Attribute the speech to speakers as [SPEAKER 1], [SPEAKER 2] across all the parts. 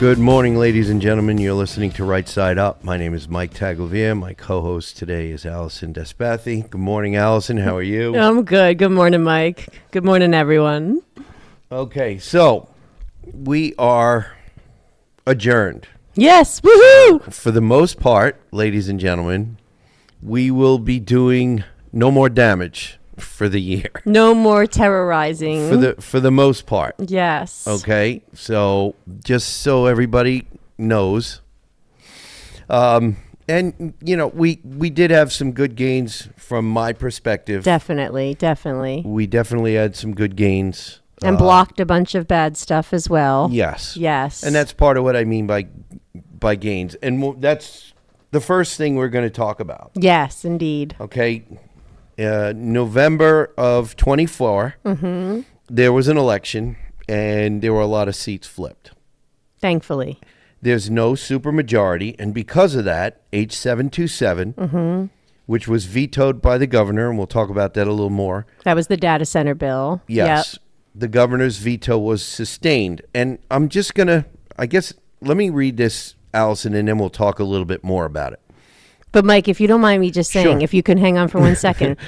[SPEAKER 1] Good morning, ladies and gentlemen. You're listening to Right Side Up. My name is Mike Tagliavia. My co-host today is Allison Despathy. Good morning, Allison. How are you?
[SPEAKER 2] I'm good. Good morning, Mike. Good morning, everyone.
[SPEAKER 1] Okay, so we are adjourned.
[SPEAKER 2] Yes. Woohoo!
[SPEAKER 1] For the most part, ladies and gentlemen, we will be doing no more damage for the year.
[SPEAKER 2] No more terrorizing.
[SPEAKER 1] For the most part.
[SPEAKER 2] Yes.
[SPEAKER 1] Okay, so just so everybody knows, and you know, we did have some good gains from my perspective.
[SPEAKER 2] Definitely.
[SPEAKER 1] We definitely had some good gains.
[SPEAKER 2] And blocked a bunch of bad stuff as well.
[SPEAKER 1] Yes.
[SPEAKER 2] Yes.
[SPEAKER 1] And that's part of what I mean by gains. And that's the first thing we're going to talk about.
[SPEAKER 2] Yes, indeed.
[SPEAKER 1] Okay. November of 24, there was an election, and there were a lot of seats flipped.
[SPEAKER 2] Thankfully.
[SPEAKER 1] There's no supermajority, and because of that, H727, which was vetoed by the governor, and we'll talk about that a little more.
[SPEAKER 2] That was the data center bill.
[SPEAKER 1] Yes.
[SPEAKER 2] Yep.
[SPEAKER 1] The governor's veto was sustained. And I'm just going to, let me read this, Allison, and then we'll talk a little bit more about it.
[SPEAKER 2] But Mike, if you don't mind me just saying,
[SPEAKER 1] Sure.
[SPEAKER 2] if you can hang on for 1 second,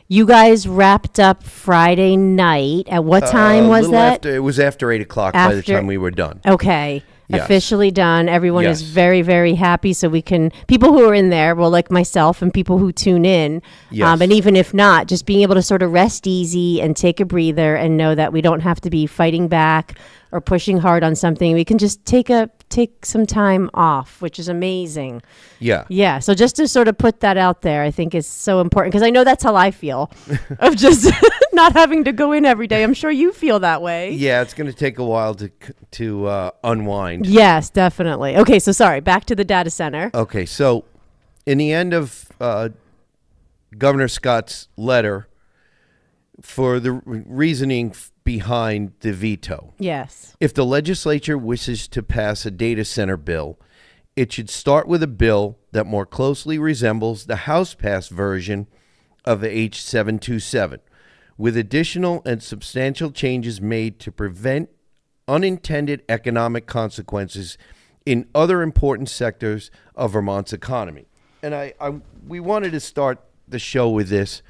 [SPEAKER 2] you guys wrapped up Friday night. At what time was that?
[SPEAKER 1] It was after 8 o'clock by the time we were done.
[SPEAKER 2] Okay.
[SPEAKER 1] Yes.
[SPEAKER 2] Officially done. Everyone is
[SPEAKER 1] Yes.
[SPEAKER 2] very, very happy. So we can, people who are in there, well, like myself and people who tune in,
[SPEAKER 1] Yes.
[SPEAKER 2] and even if not, just being able to sort of rest easy and take a breather and know that we don't have to be fighting back or pushing hard on something. We can just take some time off, which is amazing.
[SPEAKER 1] Yeah.
[SPEAKER 2] Yeah. So just to sort of put that out there, I think is so important because I know that's how I feel of just not having to go in every day. I'm sure you feel that way.
[SPEAKER 1] Yeah, it's going to take a while to unwind.
[SPEAKER 2] Yes, definitely. Okay. So sorry, back to the data center.
[SPEAKER 1] Okay, so in the end of Governor Scott's letter for the reasoning behind the veto,
[SPEAKER 2] Yes.
[SPEAKER 1] if the legislature wishes to pass a data center bill, it should start with a bill that more closely resembles the House-passed version of H727, with additional and substantial changes made to prevent unintended economic consequences in other important sectors of Vermont's economy. And we wanted to start the show with this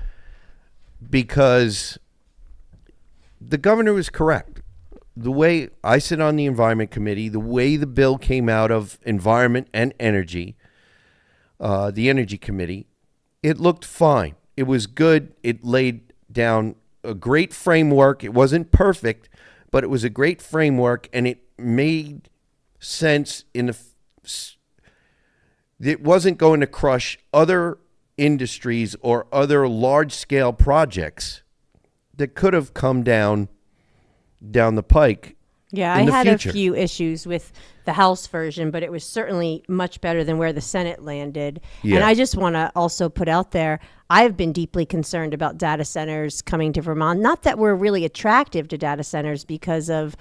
[SPEAKER 1] because the governor was correct. The way I sit on the Environment Committee, the way the bill came out of Environment and Energy, the Energy Committee, it looked fine. It was good. It laid down a great framework. It wasn't perfect, but it was a great framework, and it made sense it wasn't going to crush other industries or other large-scale projects that could have come down the pike.
[SPEAKER 2] Yeah, I had a few issues with the House version, but it was certainly much better than where the Senate landed.
[SPEAKER 1] Yeah.
[SPEAKER 2] And I just want to also put out there, I've been deeply concerned about data centers coming to Vermont. Not that we're really attractive to data centers because of,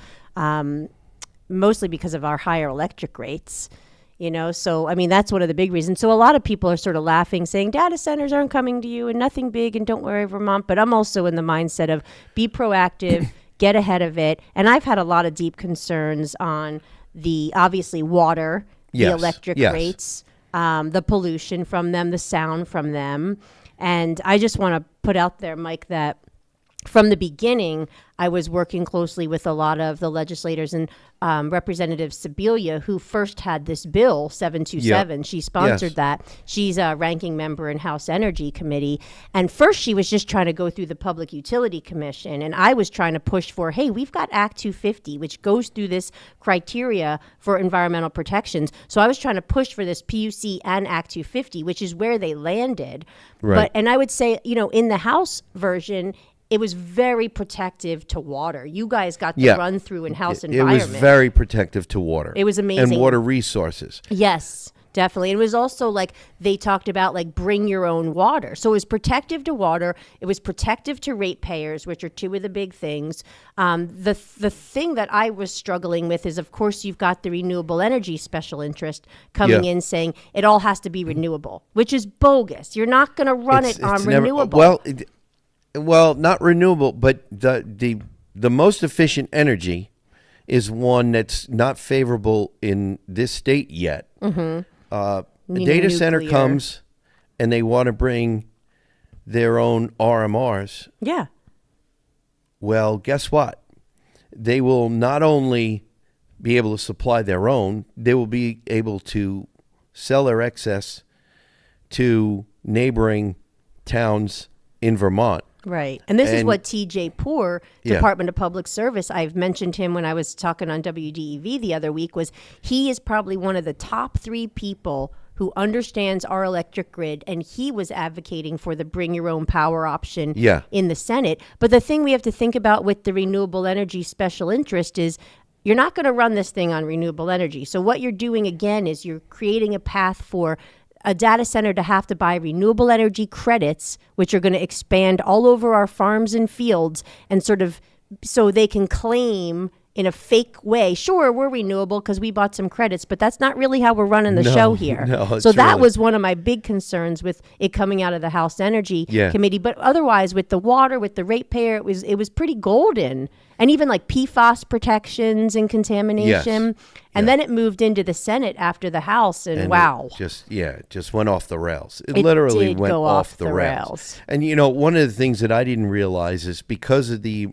[SPEAKER 2] mostly because of our higher electric rates. You know, so, I mean, that's one of the big reasons. So a lot of people are sort of laughing, saying data centers aren't coming to you and nothing big and don't worry, Vermont. But I'm also in the mindset of be proactive, get ahead of it. And I've had a lot of deep concerns on the, obviously, water, the electric rates, the pollution from them, the sound from them. And I just want to put out there, Mike, that from the beginning, I was working closely with a lot of the legislators and Representative Sibilia, who first had this bill, 727. She sponsored that. She's a ranking member in House Energy Committee. And first, she was just trying to go through the Public Utility Commission. And I was trying to push for, hey, we've got Act 250, which goes through this criteria for environmental protections. So I was trying to push for this PUC and Act 250, which is where they landed.
[SPEAKER 1] Right.
[SPEAKER 2] And I would say, you know, in the House version, it was very protective to water. You guys got the run through in House Environment.
[SPEAKER 1] It was very protective to water.
[SPEAKER 2] It was amazing.
[SPEAKER 1] And water resources.
[SPEAKER 2] Yes, definitely. It was also like they talked about like bring your own water. So it was protective to water. It was protective to ratepayers, which are two of the big things. The thing that I was struggling with is, of course, you've got the renewable energy special interest coming in saying it all has to be renewable, which is bogus. You're not going to run it on renewable.
[SPEAKER 1] Well, not renewable, but the most efficient energy is one that's not favorable in this state yet. A
[SPEAKER 2] Meaning
[SPEAKER 1] data center
[SPEAKER 2] nuclear.
[SPEAKER 1] comes and they want to bring their own RMRs.
[SPEAKER 2] Yeah.
[SPEAKER 1] Well, guess what? They will not only be able to supply their own, they will be able to sell their excess to neighboring towns in Vermont.
[SPEAKER 2] Right. And this is
[SPEAKER 1] And-
[SPEAKER 2] what TJ Poor,
[SPEAKER 1] Yeah.
[SPEAKER 2] Department of Public Service, I've mentioned him when I was talking on WDEV the other week, was he is probably one of the top 3 people who understands our electric grid, and he was advocating for the bring your own power option
[SPEAKER 1] Yeah.
[SPEAKER 2] in the Senate. But the thing we have to think about with the renewable energy special interest is you're not going to run this thing on renewable energy. So what you're doing again is you're creating a path for a data center to have to buy renewable energy credits, which are going to expand all over our farms and fields, and sort of so they can claim in a fake way, sure, we're renewable because we bought some credits, but that's not really how we're running the
[SPEAKER 1] No,
[SPEAKER 2] show here.
[SPEAKER 1] no,
[SPEAKER 2] so that
[SPEAKER 1] truly.
[SPEAKER 2] was one of my big concerns with it coming out of the House Energy
[SPEAKER 1] Yeah.
[SPEAKER 2] Committee. But otherwise, with the water, with the ratepayer, it was pretty golden. And even like PFAS protections and contamination. And then it moved into the Senate after the House, and wow.
[SPEAKER 1] It just went off the rails. It
[SPEAKER 2] It
[SPEAKER 1] literally
[SPEAKER 2] did
[SPEAKER 1] went
[SPEAKER 2] go
[SPEAKER 1] off
[SPEAKER 2] off
[SPEAKER 1] the
[SPEAKER 2] the
[SPEAKER 1] rails.
[SPEAKER 2] rails.
[SPEAKER 1] And one of the things that I didn't realize is because of the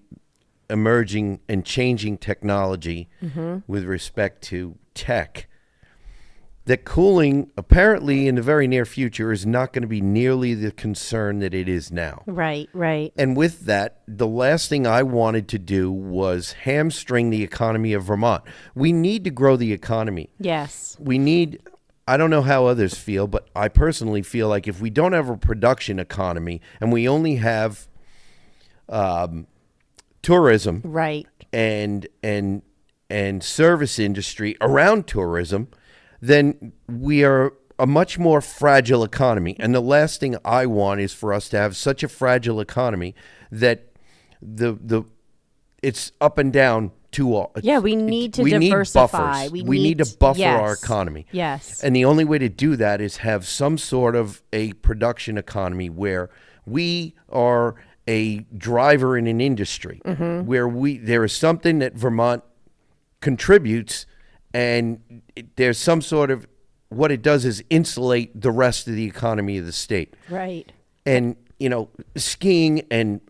[SPEAKER 1] emerging and changing technology with respect to tech, that cooling apparently in the very near future is not going to be nearly the concern that it is now.
[SPEAKER 2] Right, right.
[SPEAKER 1] And with that, the last thing I wanted to do was hamstring the economy of Vermont. We need to grow the economy.
[SPEAKER 2] Yes.
[SPEAKER 1] We need, I don't know how others feel, but I personally feel like if we don't have a production economy and we only have tourism
[SPEAKER 2] Right.
[SPEAKER 1] and service industry around tourism, then we are a much more fragile economy. And the last thing I want is for us to have such a fragile economy that it's up and down too all.
[SPEAKER 2] Yeah, we need to
[SPEAKER 1] we
[SPEAKER 2] diversify.
[SPEAKER 1] Need buffers. We need to buffer our
[SPEAKER 2] yes.
[SPEAKER 1] economy.
[SPEAKER 2] Yes.
[SPEAKER 1] And the only way to do that is have some sort of a production economy where we are a driver in an industry, where there is something that Vermont contributes, and there's some sort of, what it does is insulate the rest of the economy of the state.
[SPEAKER 2] Right.
[SPEAKER 1] And, skiing and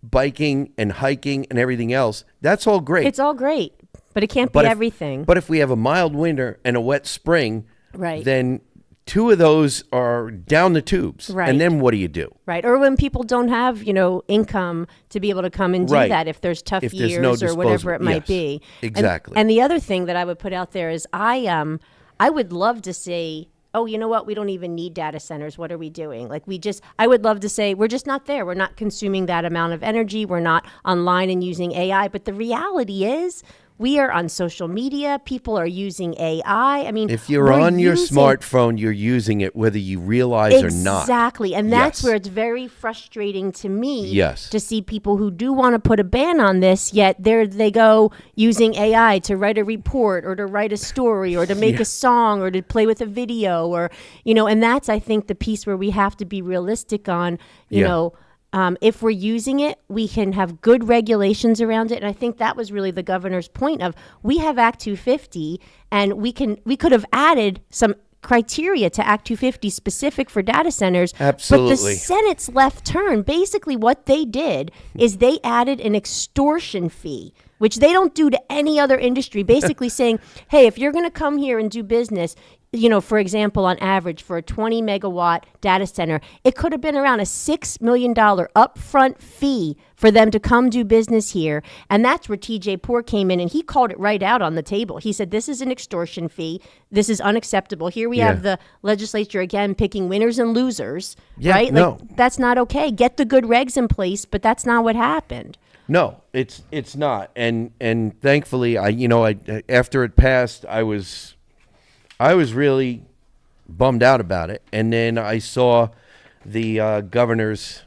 [SPEAKER 1] biking and hiking and everything else, that's all great.
[SPEAKER 2] It's all great, but it can't
[SPEAKER 1] But
[SPEAKER 2] be
[SPEAKER 1] if-
[SPEAKER 2] everything.
[SPEAKER 1] But if we have a mild winter and a wet spring,
[SPEAKER 2] Right.
[SPEAKER 1] then 2 of those are down the tubes.
[SPEAKER 2] Right.
[SPEAKER 1] And then what do you do?
[SPEAKER 2] Right. Or when people don't have, income to be able to come and do
[SPEAKER 1] Right.
[SPEAKER 2] that if there's tough
[SPEAKER 1] If there's
[SPEAKER 2] years
[SPEAKER 1] no
[SPEAKER 2] or whatever
[SPEAKER 1] disposable-
[SPEAKER 2] it might
[SPEAKER 1] yes,
[SPEAKER 2] be.
[SPEAKER 1] exactly.
[SPEAKER 2] And the other thing that I would put out there is I would love to say, oh, you know what? We don't even need data centers. What are we doing? I would love to say we're just not there. We're not consuming that amount of energy. We're not online and using AI. But the reality is we are on social media. People are using AI. I mean,
[SPEAKER 1] If you're
[SPEAKER 2] we're
[SPEAKER 1] on your
[SPEAKER 2] using-
[SPEAKER 1] smartphone, you're using it whether you realize or not.
[SPEAKER 2] Exactly. And that's
[SPEAKER 1] Yes.
[SPEAKER 2] where it's very frustrating to me
[SPEAKER 1] Yes.
[SPEAKER 2] to see people who do want to put a ban on this, yet there they go using AI to write a report or to write a story or to make a song or to play with a video or, and that's, I think, the piece where we have to be realistic on, you
[SPEAKER 1] Yeah.
[SPEAKER 2] know, if we're using it, we can have good regulations around it. And I think that was really the governor's point of we have Act 250 and we could have added some criteria to Act 250 specific for data centers. But
[SPEAKER 1] Absolutely.
[SPEAKER 2] the Senate's left turn, basically what they did is they added an extortion fee, which they don't do to any other industry, basically saying, hey, if you're going to come here and do business, for example, on average for a 20 megawatt data center, it could have been around a $6 million upfront fee for them to come do business here. And that's where TJ Poor came in and he called it right out on the table. He said, this is an extortion fee. This is unacceptable. Here we have the legislature again picking winners and losers,
[SPEAKER 1] Yeah,
[SPEAKER 2] right?
[SPEAKER 1] no.
[SPEAKER 2] That's not okay. Get the good regs in place, but that's not what happened.
[SPEAKER 1] No, it's not. And thankfully, I after it passed, I was really bummed out about it. And then I saw the governor's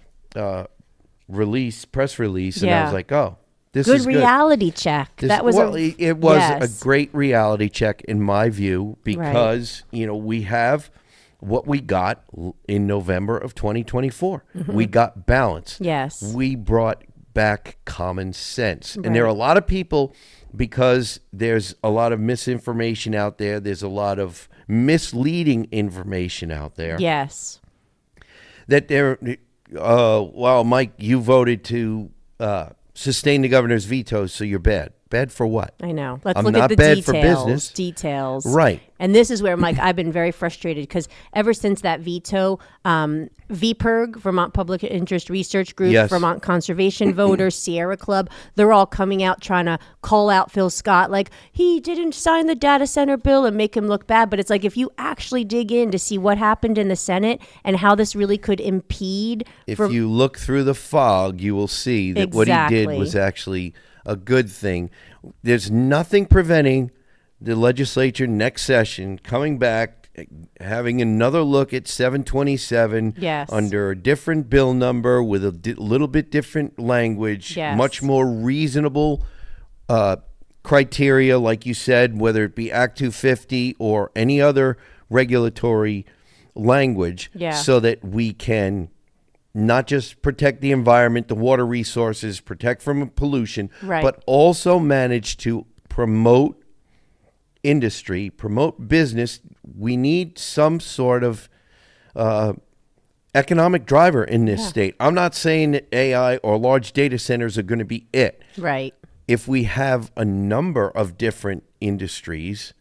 [SPEAKER 1] press release, and I
[SPEAKER 2] Yeah.
[SPEAKER 1] was like, oh, this
[SPEAKER 2] Good
[SPEAKER 1] is good.
[SPEAKER 2] reality check.
[SPEAKER 1] This-
[SPEAKER 2] That was
[SPEAKER 1] well, it was
[SPEAKER 2] yes.
[SPEAKER 1] a great reality check in my view because we have what we got in November of 2024. We got balance.
[SPEAKER 2] Yes.
[SPEAKER 1] We brought back common sense. And
[SPEAKER 2] Right.
[SPEAKER 1] there are a lot of people because there's a lot of misinformation out there. There's a lot of misleading information out there.
[SPEAKER 2] Yes.
[SPEAKER 1] That there, well, Mike, you voted to sustain the governor's veto, so you're bad. Bad for what?
[SPEAKER 2] I know. Let's
[SPEAKER 1] I'm
[SPEAKER 2] look
[SPEAKER 1] not
[SPEAKER 2] at the
[SPEAKER 1] bad
[SPEAKER 2] details.
[SPEAKER 1] for business.
[SPEAKER 2] Details.
[SPEAKER 1] Right.
[SPEAKER 2] And this is where, Mike, I've been very frustrated because ever since that veto, VPIRG, Vermont Public Interest Research Group,
[SPEAKER 1] Yes.
[SPEAKER 2] Vermont Conservation Voters, Sierra Club, they're all coming out trying to call out Phil Scott like he didn't sign the data center bill and make him look bad. But it's like if you actually dig in to see what happened in the Senate and how this really could impede.
[SPEAKER 1] If you look through the fog, you will see that what he did
[SPEAKER 2] Exactly.
[SPEAKER 1] was actually a good thing. There's nothing preventing the legislature next session coming back, having another look at 727
[SPEAKER 2] Yes.
[SPEAKER 1] under a different bill number with a little bit different language,
[SPEAKER 2] Yes.
[SPEAKER 1] much more reasonable criteria, like you said, whether it be Act 250 or any other regulatory language,
[SPEAKER 2] Yeah.
[SPEAKER 1] so that we can not just protect the environment, the water resources, protect from pollution,
[SPEAKER 2] Right.
[SPEAKER 1] but also manage to promote industry, promote business. We need some sort of economic driver in this state. I'm not saying that AI or large data centers are going to be it.
[SPEAKER 2] Right.
[SPEAKER 1] If we have a number of different industries,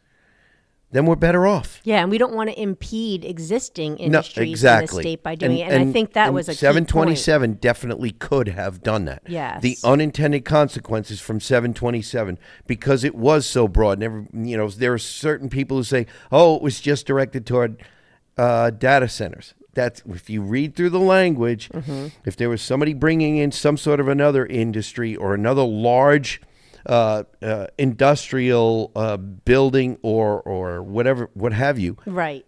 [SPEAKER 1] then we're better off.
[SPEAKER 2] Yeah, and we don't want to impede existing industries
[SPEAKER 1] exactly.
[SPEAKER 2] in the state by doing it. And I think that was a key
[SPEAKER 1] 727 definitely could have done that.
[SPEAKER 2] Yes.
[SPEAKER 1] The unintended consequences from 727, because it was so broad. And there are certain people who say, "Oh, it was just directed toward data centers." That's if you read through the language.
[SPEAKER 2] Mm-hmm.
[SPEAKER 1] If there was somebody bringing in some sort of another industry or another large industrial building or whatever, what have you,
[SPEAKER 2] Right.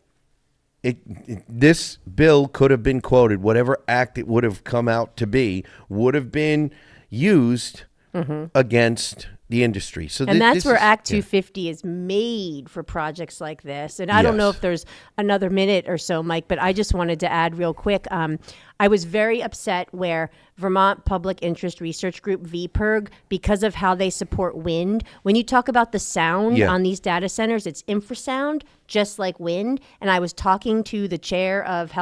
[SPEAKER 1] this bill could have been quoted. Whatever act it would have come out to be would have been used against the industry. So
[SPEAKER 2] And that's
[SPEAKER 1] this
[SPEAKER 2] where
[SPEAKER 1] is-
[SPEAKER 2] Act
[SPEAKER 1] yeah.
[SPEAKER 2] 250 is made for projects like this. And I don't know
[SPEAKER 1] Yes.
[SPEAKER 2] if there's another minute or so, Mike, but I just wanted to add real quick. I was very upset where Vermont Public Interest Research Group, VPIRG, because of how they support wind. When you talk about the sound
[SPEAKER 1] Yeah.
[SPEAKER 2] on these data centers, it's infrasound, just like wind. And I was talking to the chair of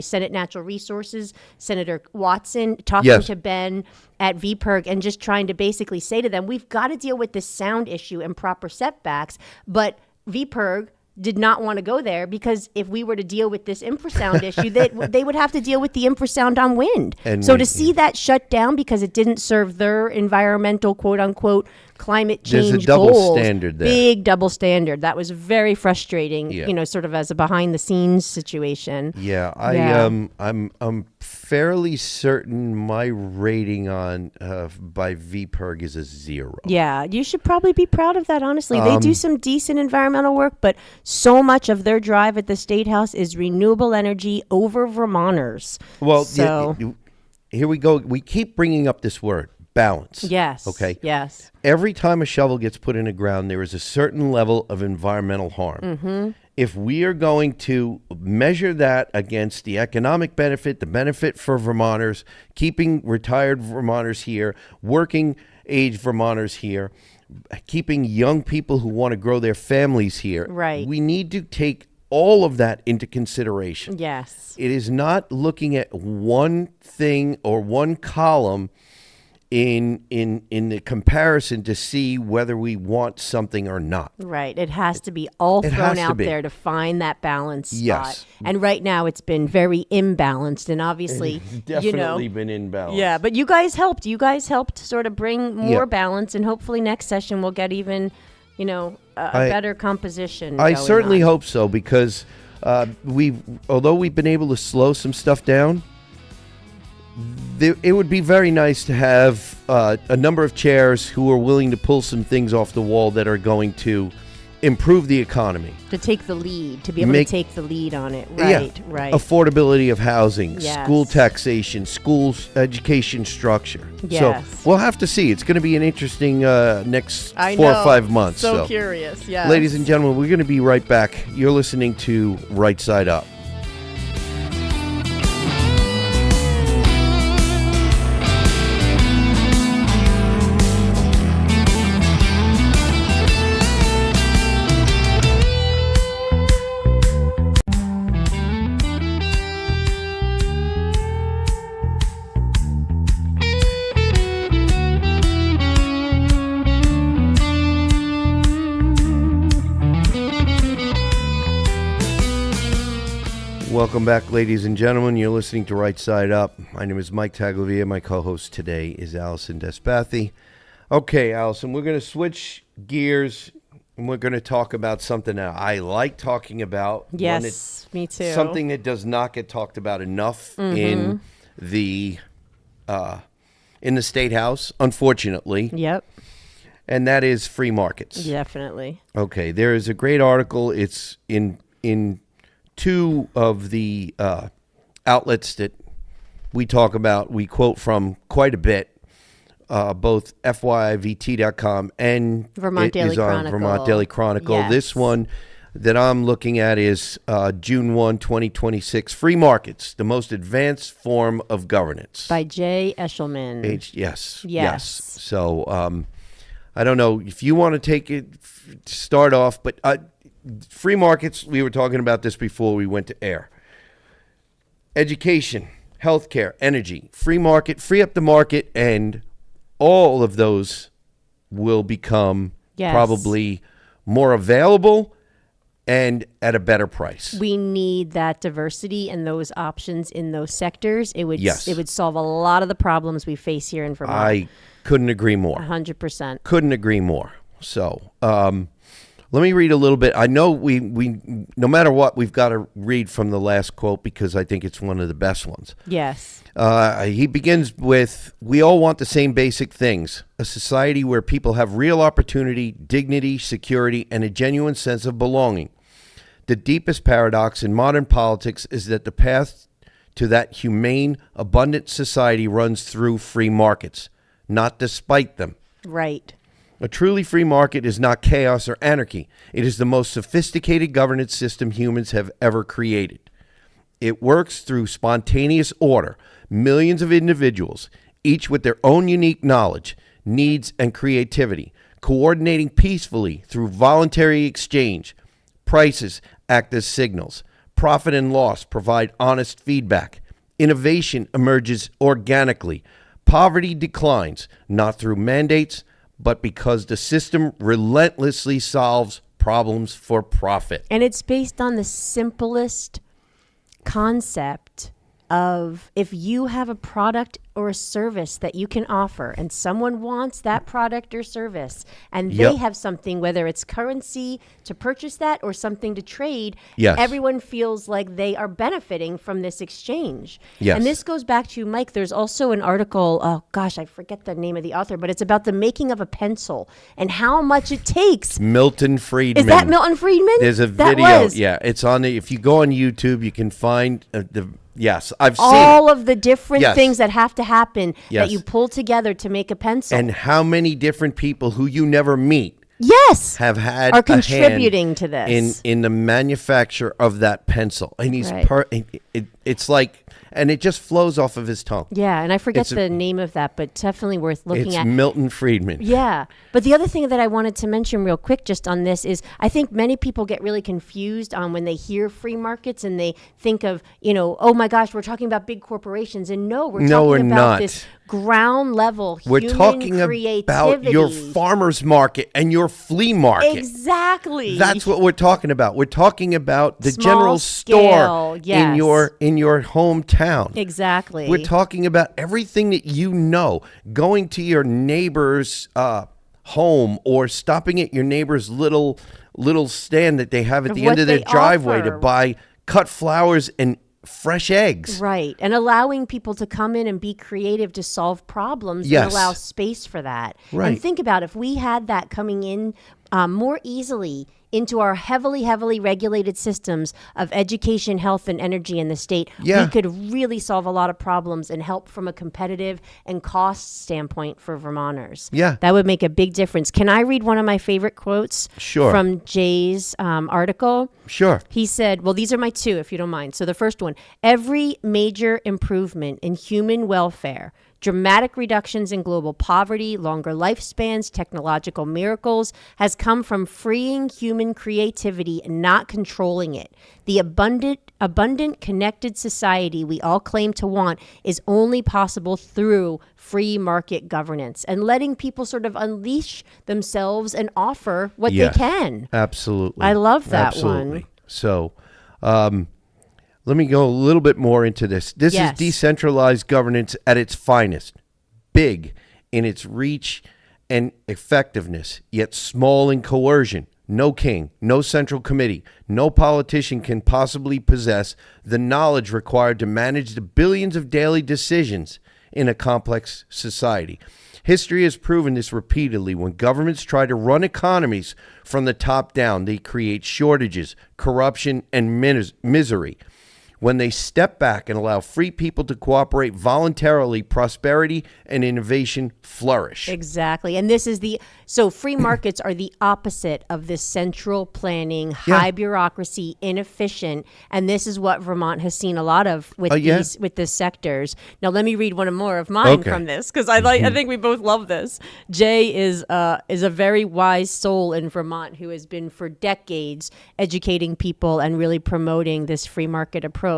[SPEAKER 2] Senate Natural Resources, Senator Watson, talking
[SPEAKER 1] Yes.
[SPEAKER 2] to Ben at VPIRG and just trying to basically say to them, we've got to deal with this sound issue and proper setbacks. But VPIRG did not want to go there because if we were to deal with this infrasound issue, they would have to deal with the infrasound on wind.
[SPEAKER 1] And
[SPEAKER 2] So
[SPEAKER 1] we-
[SPEAKER 2] to see that shut down because it didn't serve their environmental, quote unquote, climate change
[SPEAKER 1] There's a double
[SPEAKER 2] goals,
[SPEAKER 1] standard there.
[SPEAKER 2] big double standard. That was very frustrating,
[SPEAKER 1] Yeah.
[SPEAKER 2] sort of as a behind the scenes situation.
[SPEAKER 1] Yeah,
[SPEAKER 2] Yeah.
[SPEAKER 1] I'm fairly certain my rating on by VPIRG is a 0.
[SPEAKER 2] Yeah, you should probably be proud of that, honestly. They do some decent environmental work, but so much of their drive at the State House is renewable energy over Vermonters.
[SPEAKER 1] Well,
[SPEAKER 2] so,
[SPEAKER 1] here we go. We keep bringing up this word, balance.
[SPEAKER 2] yes.
[SPEAKER 1] Okay.
[SPEAKER 2] Yes.
[SPEAKER 1] Every time a shovel gets put in the ground, there is a certain level of environmental harm.
[SPEAKER 2] Mm-hmm.
[SPEAKER 1] If we are going to measure that against the economic benefit, the benefit for Vermonters, keeping retired Vermonters here, working age Vermonters here, keeping young people who want to grow their families here,
[SPEAKER 2] Right.
[SPEAKER 1] we need to take all of that into consideration.
[SPEAKER 2] Yes.
[SPEAKER 1] It is not looking at one thing or one column in the comparison to see whether we want something or not.
[SPEAKER 2] Right. It has to be all
[SPEAKER 1] It
[SPEAKER 2] thrown
[SPEAKER 1] has to
[SPEAKER 2] out
[SPEAKER 1] be.
[SPEAKER 2] there to find that balance spot.
[SPEAKER 1] Yes.
[SPEAKER 2] And right now it's been very imbalanced and obviously,
[SPEAKER 1] Definitely been imbalanced.
[SPEAKER 2] Yeah, but you guys helped. You guys helped sort of bring more
[SPEAKER 1] Yeah.
[SPEAKER 2] balance, and hopefully next session we'll get even, a better composition.
[SPEAKER 1] I
[SPEAKER 2] going
[SPEAKER 1] certainly
[SPEAKER 2] on.
[SPEAKER 1] hope so, because although we've been able to slow some stuff down, it would be very nice to have a number of chairs who are willing to pull some things off the wall that are going to improve the economy.
[SPEAKER 2] To take the lead, to be able
[SPEAKER 1] Make-
[SPEAKER 2] to take the lead on it.
[SPEAKER 1] Yeah.
[SPEAKER 2] Right, right.
[SPEAKER 1] Affordability of housing,
[SPEAKER 2] Yes.
[SPEAKER 1] school taxation, schools education structure.
[SPEAKER 2] Yes.
[SPEAKER 1] So we'll have to see. It's going to be an interesting next
[SPEAKER 2] I
[SPEAKER 1] 4
[SPEAKER 2] know.
[SPEAKER 1] or 5 months.
[SPEAKER 2] So curious, yeah.
[SPEAKER 1] Ladies and gentlemen, we're going to be right back. You're listening to Right Side Up. Welcome back, ladies and gentlemen. You're listening to Right Side Up. My name is Mike Taglavia. My co-host today is Allison Despathi. Okay, Allison, we're going to switch gears, and we're going to talk about something that I like talking about.
[SPEAKER 2] Yes, me too.
[SPEAKER 1] Something that does not get talked about enough in the State House, unfortunately.
[SPEAKER 2] Yep,
[SPEAKER 1] And that is free markets.
[SPEAKER 2] definitely.
[SPEAKER 1] Okay, there is a great article. It's in two of the outlets that we talk about. We quote from quite a bit, both FYIVT.com and
[SPEAKER 2] Vermont
[SPEAKER 1] it
[SPEAKER 2] Daily
[SPEAKER 1] is on
[SPEAKER 2] Chronicle.
[SPEAKER 1] Vermont Daily Chronicle.
[SPEAKER 2] Yes.
[SPEAKER 1] This one that I'm looking at is June 1, 2026. Free markets, the most advanced form of governance.
[SPEAKER 2] By Jay Eshelman.
[SPEAKER 1] Yes. So I don't know if you want to take it, start off, but free markets, we were talking about this before we went to air. Education, healthcare, energy, free market, free up the market, and all of those will become
[SPEAKER 2] Yes.
[SPEAKER 1] probably more available and at a better price.
[SPEAKER 2] We need that diversity and those options in those sectors. It would
[SPEAKER 1] Yes.
[SPEAKER 2] it would solve a lot of the problems we face here in Vermont.
[SPEAKER 1] I couldn't agree more.
[SPEAKER 2] 100%.
[SPEAKER 1] Couldn't agree more. So, let me read a little bit. I know we no matter what, we've got to read from the last quote because I think it's one of the best ones.
[SPEAKER 2] Yes.
[SPEAKER 1] He begins with, "We all want the same basic things, a society where people have real opportunity, dignity, security, and a genuine sense of belonging. The deepest paradox in modern politics is that the path to that humane, abundant society runs through free markets, not despite them.
[SPEAKER 2] Right.
[SPEAKER 1] A truly free market is not chaos or anarchy. It is the most sophisticated governance system humans have ever created. It works through spontaneous order, millions of individuals, each with their own unique knowledge, needs, and creativity, coordinating peacefully through voluntary exchange. Prices act as signals. Profit and loss provide honest feedback. Innovation emerges organically. Poverty declines, not through mandates, but because the system relentlessly solves problems for profit."
[SPEAKER 2] And it's based on the simplest concept of if you have a product or a service that you can offer and someone wants that product or service and they
[SPEAKER 1] Yep.
[SPEAKER 2] have something, whether it's currency to purchase that or something to trade,
[SPEAKER 1] Yes.
[SPEAKER 2] everyone feels like they are benefiting from this exchange.
[SPEAKER 1] Yes.
[SPEAKER 2] And this goes back to, Mike, there's also an article, oh gosh, I forget the name of the author, but it's about the making of a pencil and how much it takes.
[SPEAKER 1] Milton Friedman.
[SPEAKER 2] Is that Milton Friedman?
[SPEAKER 1] There's a
[SPEAKER 2] That
[SPEAKER 1] video.
[SPEAKER 2] was.
[SPEAKER 1] Yeah, it's on the. If you go on YouTube, you can find the. Yes, I've seen
[SPEAKER 2] All
[SPEAKER 1] it.
[SPEAKER 2] of the different
[SPEAKER 1] Yes.
[SPEAKER 2] things that have to happen
[SPEAKER 1] Yes.
[SPEAKER 2] that you pull together to make a pencil.
[SPEAKER 1] And how many different people who you never meet
[SPEAKER 2] yes,
[SPEAKER 1] have had
[SPEAKER 2] are
[SPEAKER 1] a hand
[SPEAKER 2] contributing to this.
[SPEAKER 1] in the manufacture of that pencil, and he's
[SPEAKER 2] Right.
[SPEAKER 1] it's like, and it just flows off of his tongue.
[SPEAKER 2] Yeah, and I forget
[SPEAKER 1] It's a-
[SPEAKER 2] the name of that, but definitely worth looking
[SPEAKER 1] It's
[SPEAKER 2] at.
[SPEAKER 1] Milton Friedman.
[SPEAKER 2] Yeah. But the other thing that I wanted to mention real quick just on this is I think many people get really confused on when they hear free markets and they think of, oh my gosh, we're talking about big corporations. And no, we're
[SPEAKER 1] No,
[SPEAKER 2] talking
[SPEAKER 1] we're
[SPEAKER 2] about
[SPEAKER 1] not.
[SPEAKER 2] this ground level
[SPEAKER 1] We're
[SPEAKER 2] human
[SPEAKER 1] talking
[SPEAKER 2] creativity.
[SPEAKER 1] about your farmer's market and your flea market.
[SPEAKER 2] Exactly.
[SPEAKER 1] That's what we're talking about. We're talking about the
[SPEAKER 2] Small
[SPEAKER 1] general
[SPEAKER 2] scale,
[SPEAKER 1] store
[SPEAKER 2] yes.
[SPEAKER 1] in your hometown.
[SPEAKER 2] Exactly.
[SPEAKER 1] We're talking about everything that you know, going to your neighbor's home or stopping at your neighbor's little stand that they have at
[SPEAKER 2] Of
[SPEAKER 1] the end
[SPEAKER 2] what
[SPEAKER 1] of their
[SPEAKER 2] they
[SPEAKER 1] driveway to
[SPEAKER 2] offer.
[SPEAKER 1] buy cut flowers and fresh eggs.
[SPEAKER 2] Right. And allowing people to come in and be creative to solve problems
[SPEAKER 1] Yes.
[SPEAKER 2] and allow space for that.
[SPEAKER 1] Right.
[SPEAKER 2] And think about if we had that coming in more easily into our heavily, heavily regulated systems of education, health, and energy in the state,
[SPEAKER 1] Yeah.
[SPEAKER 2] we could really solve a lot of problems and help from a competitive and cost standpoint for Vermonters.
[SPEAKER 1] Yeah.
[SPEAKER 2] That would make a big difference. Can I read one of my favorite quotes
[SPEAKER 1] Sure.
[SPEAKER 2] from Jay's article?
[SPEAKER 1] Sure.
[SPEAKER 2] He said, well, these are my two, if you don't mind. So the first one, every major improvement in human welfare, dramatic reductions in global poverty, longer lifespans, technological miracles, has come from freeing human creativity and not controlling it. The abundant, connected society we all claim to want is only possible through free market governance and letting people sort of unleash themselves and offer what
[SPEAKER 1] Yes.
[SPEAKER 2] they can.
[SPEAKER 1] Absolutely.
[SPEAKER 2] I love that
[SPEAKER 1] Absolutely.
[SPEAKER 2] one.
[SPEAKER 1] So, Let me go a little bit more into this. This
[SPEAKER 2] Yes.
[SPEAKER 1] is decentralized governance at its finest, big in its reach and effectiveness, yet small in coercion. No king, no central committee, no politician can possibly possess the knowledge required to manage the billions of daily decisions in a complex society. History has proven this repeatedly. When governments try to run economies from the top down, they create shortages, corruption, and misery. When they step back and allow free people to cooperate voluntarily, prosperity and innovation flourish.
[SPEAKER 2] Exactly. And this is so free markets are the opposite of this central planning,
[SPEAKER 1] Yeah.
[SPEAKER 2] high bureaucracy, inefficient. And this is what Vermont has seen a lot of with
[SPEAKER 1] yeah?
[SPEAKER 2] with the sectors. Now, let me read one more of mine
[SPEAKER 1] Okay.
[SPEAKER 2] from this because I think we both love this. Jay is a very wise soul in Vermont who has been for decades educating people and really promoting this free market approach.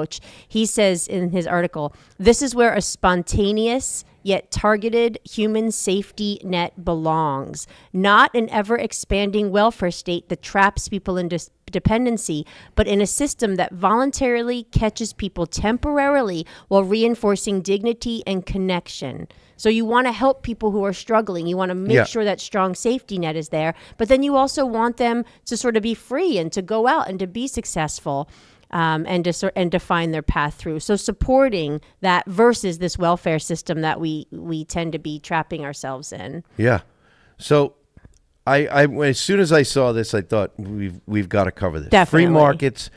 [SPEAKER 2] He says in his article, this is where a spontaneous yet targeted human safety net belongs, not an ever-expanding welfare state that traps people into dependency, but in a system that voluntarily catches people temporarily while reinforcing dignity and connection. So you want to help people who are struggling. You want to make
[SPEAKER 1] Yeah.
[SPEAKER 2] sure that strong safety net is there, but then you also want them to sort of be free and to go out and to be successful. And to find their path through. So supporting that versus this welfare system that we tend to be trapping ourselves in.
[SPEAKER 1] Yeah. So I as soon as I saw this, I thought we've got to cover this.
[SPEAKER 2] Definitely.
[SPEAKER 1] Free markets,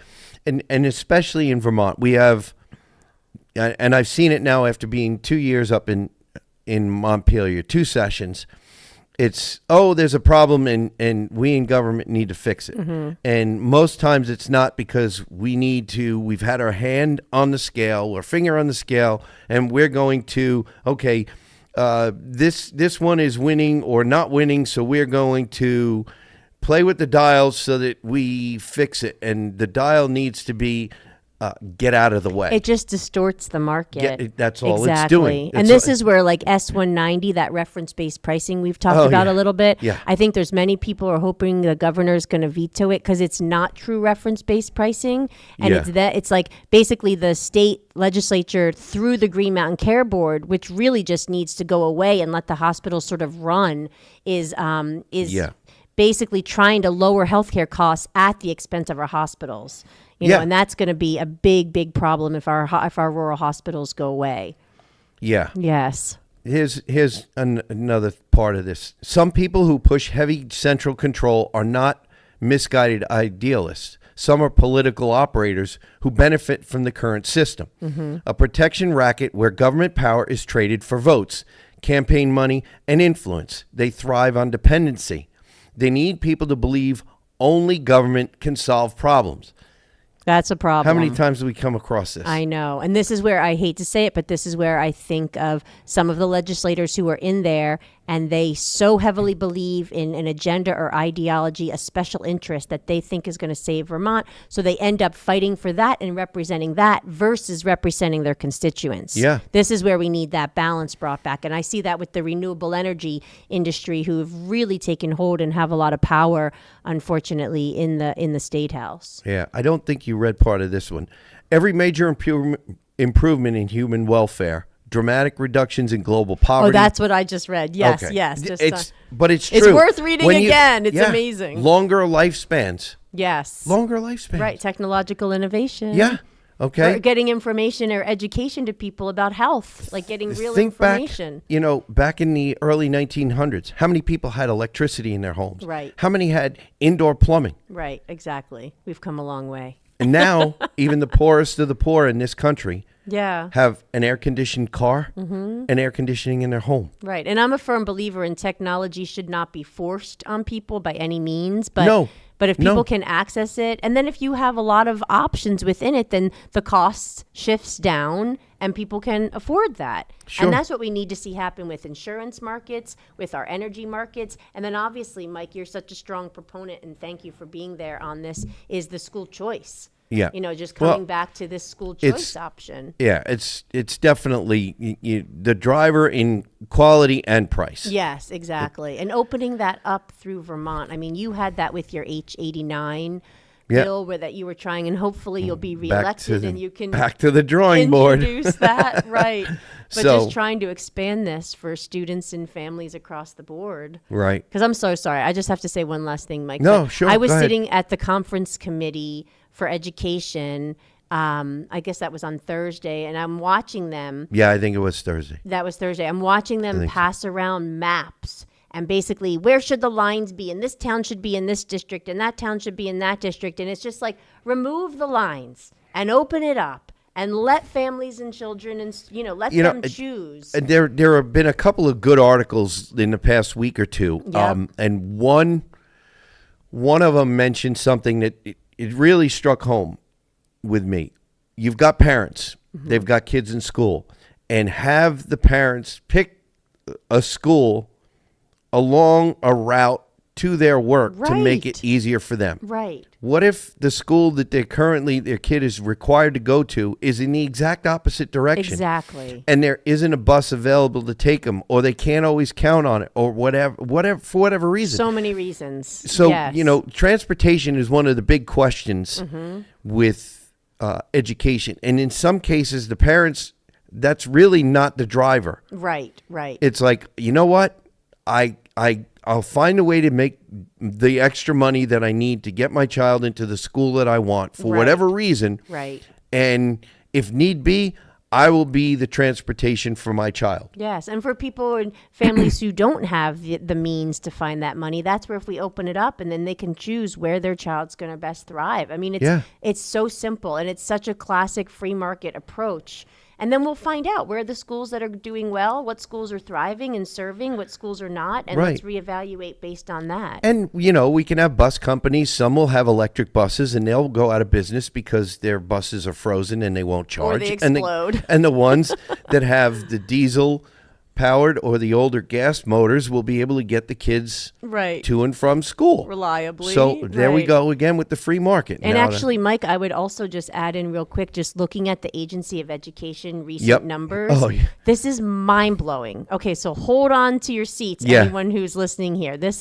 [SPEAKER 1] and especially in Vermont, we have, and I've seen it now after being 2 years up in Montpelier, 2 sessions. It's, there's a problem and we in government need to fix it.
[SPEAKER 2] Mm-hmm.
[SPEAKER 1] And most times it's not because we've had our hand on the scale or finger on the scale and we're going to, this one is winning or not winning, so we're going to play with the dials so that we fix it. And the dial needs to be get out of the way.
[SPEAKER 2] It just distorts the market.
[SPEAKER 1] That's all
[SPEAKER 2] exactly.
[SPEAKER 1] it's doing.
[SPEAKER 2] And this is where like S190, that reference-based pricing we've talked about
[SPEAKER 1] yeah.
[SPEAKER 2] a little bit.
[SPEAKER 1] Yeah.
[SPEAKER 2] I think there's many people are hoping the governor is going to veto it because it's not true reference-based pricing. And
[SPEAKER 1] Yeah.
[SPEAKER 2] it's like basically the state legislature through the Green Mountain Care Board, which really just needs to go away and let the hospitals sort of run, is
[SPEAKER 1] Yeah.
[SPEAKER 2] basically trying to lower healthcare costs at the expense of our hospitals. You know, and that's going to be a big, big problem if our rural hospitals go away.
[SPEAKER 1] Yeah.
[SPEAKER 2] Yes.
[SPEAKER 1] Here's another part of this. Some people who push heavy central control are not misguided idealists. Some are political operators who benefit from the current system. Mm-hmm. A protection racket where government power is traded for votes, campaign money, and influence. They thrive on dependency. They need people to believe only government can solve problems.
[SPEAKER 2] That's a problem.
[SPEAKER 1] How many times do we come across this?
[SPEAKER 2] I know. And this is where I hate to say it, but this is where I think of some of the legislators who are in there and they so heavily believe in an agenda or ideology, a special interest that they think is going to save Vermont. So they end up fighting for that and representing that versus representing their constituents.
[SPEAKER 1] Yeah.
[SPEAKER 2] This is where we need that balance brought back. And I see that with the renewable energy industry who have really taken hold and have a lot of power, unfortunately, in the State House.
[SPEAKER 1] Yeah, I don't think you read part of this one. Every major improvement in human welfare, dramatic reductions in global poverty.
[SPEAKER 2] Oh, that's what I just read. Yes,
[SPEAKER 1] Okay.
[SPEAKER 2] yes. Just,
[SPEAKER 1] But it's true.
[SPEAKER 2] it's worth reading
[SPEAKER 1] When
[SPEAKER 2] again. It's amazing.
[SPEAKER 1] Longer lifespans.
[SPEAKER 2] yes.
[SPEAKER 1] Longer lifespans.
[SPEAKER 2] Right, technological innovation.
[SPEAKER 1] Yeah. Okay.
[SPEAKER 2] Or getting information or education to people about health, like getting real
[SPEAKER 1] Think
[SPEAKER 2] information.
[SPEAKER 1] back, back in the early 1900s, how many people had electricity in their homes?
[SPEAKER 2] Right.
[SPEAKER 1] How many had indoor plumbing?
[SPEAKER 2] Right, exactly. We've come a long way.
[SPEAKER 1] And now, even the poorest of the poor in this country
[SPEAKER 2] Yeah.
[SPEAKER 1] have an air-conditioned car and air conditioning in their home.
[SPEAKER 2] Right. And I'm a firm believer in technology should not be forced on people by any means. But
[SPEAKER 1] No.
[SPEAKER 2] But if
[SPEAKER 1] No.
[SPEAKER 2] people can access it, and then if you have a lot of options within it, then the cost shifts down and people can afford that.
[SPEAKER 1] Sure.
[SPEAKER 2] And that's what we need to see happen with insurance markets, with our energy markets. And then obviously, Mike, you're such a strong proponent, and thank you for being there on this, is the school choice.
[SPEAKER 1] Yeah.
[SPEAKER 2] Just coming
[SPEAKER 1] Well,
[SPEAKER 2] back to this school
[SPEAKER 1] it's-
[SPEAKER 2] choice option.
[SPEAKER 1] Yeah, it's definitely the driver in quality and price.
[SPEAKER 2] Yes, exactly. And opening that up through Vermont. I mean, you had that with your H89
[SPEAKER 1] Yeah.
[SPEAKER 2] bill where that you were trying, and hopefully you'll be
[SPEAKER 1] Back to
[SPEAKER 2] reelected
[SPEAKER 1] the,
[SPEAKER 2] and you can
[SPEAKER 1] back to the drawing board.
[SPEAKER 2] introduce that, right? But
[SPEAKER 1] So-
[SPEAKER 2] just trying to expand this for students and families across the board.
[SPEAKER 1] Right.
[SPEAKER 2] Because I'm so sorry. I just have to say one last thing, Mike.
[SPEAKER 1] No,
[SPEAKER 2] But
[SPEAKER 1] sure,
[SPEAKER 2] I was
[SPEAKER 1] go ahead.
[SPEAKER 2] sitting at the conference committee for education. I guess that was on Thursday, and I'm watching them.
[SPEAKER 1] Yeah, I think it was Thursday.
[SPEAKER 2] That was Thursday. I'm watching them
[SPEAKER 1] think so.
[SPEAKER 2] pass around maps and basically where should the lines be, and this town should be in this district, and that town should be in that district. And it's just like remove the lines and open it up and let families and children and let
[SPEAKER 1] You know,
[SPEAKER 2] them choose.
[SPEAKER 1] And there have been a couple of good articles in the past week or two,
[SPEAKER 2] Yep.
[SPEAKER 1] and one of them mentioned something that it really struck home with me. You've got parents;
[SPEAKER 2] Mm-hmm.
[SPEAKER 1] they've got kids in school, and have the parents pick a school along a route to their work to make it
[SPEAKER 2] Right.
[SPEAKER 1] easier for them.
[SPEAKER 2] Right.
[SPEAKER 1] What if the school that their kid is required to go to is in the exact opposite direction?
[SPEAKER 2] Exactly.
[SPEAKER 1] And there isn't a bus available to take them, or they can't always count on it, or whatever for whatever reason.
[SPEAKER 2] So many reasons.
[SPEAKER 1] So
[SPEAKER 2] Yes.
[SPEAKER 1] transportation is one of the big questions
[SPEAKER 2] Mm-hmm.
[SPEAKER 1] with education, and in some cases, the parents, that's really not the driver.
[SPEAKER 2] Right. Right.
[SPEAKER 1] It's like, you know what, I'll find a way to make the extra money that I need to get my child into the school that I want for
[SPEAKER 2] Right.
[SPEAKER 1] whatever reason.
[SPEAKER 2] Right.
[SPEAKER 1] And if need be, I will be the transportation for my child.
[SPEAKER 2] Yes, and for people and families who don't have the means to find that money, that's where if we open it up and then they can choose where their child's going to best thrive. I mean, it's so simple, and it's such a classic free market approach. And then we'll find out where the schools that are doing well, what schools are thriving and serving, what schools are not, and let's reevaluate based on that.
[SPEAKER 1] And, we can have bus companies. Some will have electric buses, and they'll go out of business because their buses are frozen and they won't charge.
[SPEAKER 2] Or they
[SPEAKER 1] And
[SPEAKER 2] explode.
[SPEAKER 1] and the ones that have the diesel powered or the older gas motors will be able to get the kids
[SPEAKER 2] Right.
[SPEAKER 1] to and from school
[SPEAKER 2] Reliably,
[SPEAKER 1] So there we
[SPEAKER 2] right.
[SPEAKER 1] go again with the free market.
[SPEAKER 2] And
[SPEAKER 1] Now
[SPEAKER 2] actually, Mike, I would also just add in real quick, just looking at the Agency of Education recent
[SPEAKER 1] Yep.
[SPEAKER 2] numbers.
[SPEAKER 1] Oh, yeah.
[SPEAKER 2] This is mind blowing. Okay, so hold on to your seats,
[SPEAKER 1] Yeah.
[SPEAKER 2] anyone who's listening here. This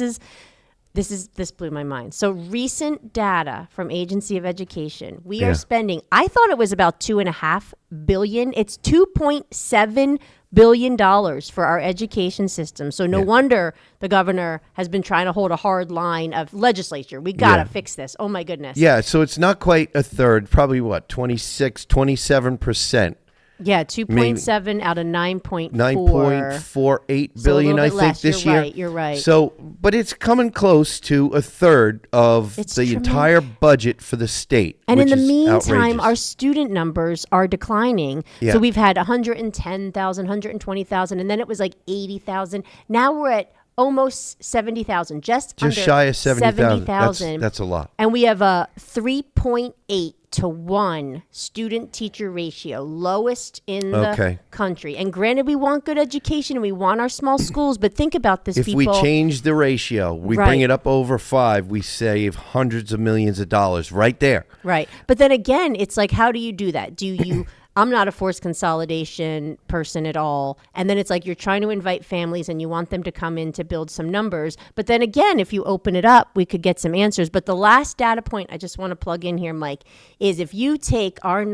[SPEAKER 2] blew my mind. So recent data from Agency of Education, we
[SPEAKER 1] Yeah.
[SPEAKER 2] are spending, I thought it was about $2.5 billion. It's $2.7 billion for our education system. So no wonder the governor has been trying to hold a hard line of legislature. We got to
[SPEAKER 1] Yeah.
[SPEAKER 2] fix this. Oh my goodness.
[SPEAKER 1] Yeah, so it's not quite a third, probably 27%.
[SPEAKER 2] Yeah, 2.7 out of 9.4.
[SPEAKER 1] 9.48
[SPEAKER 2] So a
[SPEAKER 1] billion,
[SPEAKER 2] little
[SPEAKER 1] I
[SPEAKER 2] bit
[SPEAKER 1] think,
[SPEAKER 2] less.
[SPEAKER 1] this
[SPEAKER 2] You're
[SPEAKER 1] year.
[SPEAKER 2] right, you're right.
[SPEAKER 1] So, but it's coming close to a third of
[SPEAKER 2] It's
[SPEAKER 1] the
[SPEAKER 2] tremendous.
[SPEAKER 1] entire budget for the state.
[SPEAKER 2] And in
[SPEAKER 1] which
[SPEAKER 2] the
[SPEAKER 1] is
[SPEAKER 2] meantime,
[SPEAKER 1] outrageous.
[SPEAKER 2] our student numbers are declining.
[SPEAKER 1] Yeah.
[SPEAKER 2] So we've had 110,000, 120,000, and then it was like 80,000. Now we're at almost 70,000, just under
[SPEAKER 1] shy of 70,000.
[SPEAKER 2] 70,000.
[SPEAKER 1] That's a lot.
[SPEAKER 2] And we have a 3.8 to 1 student-teacher ratio, lowest in the
[SPEAKER 1] Okay.
[SPEAKER 2] country. And granted, we want good education and we want our small schools, but think about this,
[SPEAKER 1] If
[SPEAKER 2] people.
[SPEAKER 1] we change the ratio, we
[SPEAKER 2] Right.
[SPEAKER 1] bring it up over 5, we save hundreds of millions of dollars right there.
[SPEAKER 2] Right. But then again, it's like, how do you do that? Do you, I'm not a forced consolidation person at all. And then it's like you're trying to invite families and you want them to come in to build some numbers. But then again, if you open it up, we could get some answers. But the last data point I just want to plug in here, Mike, is if you take our our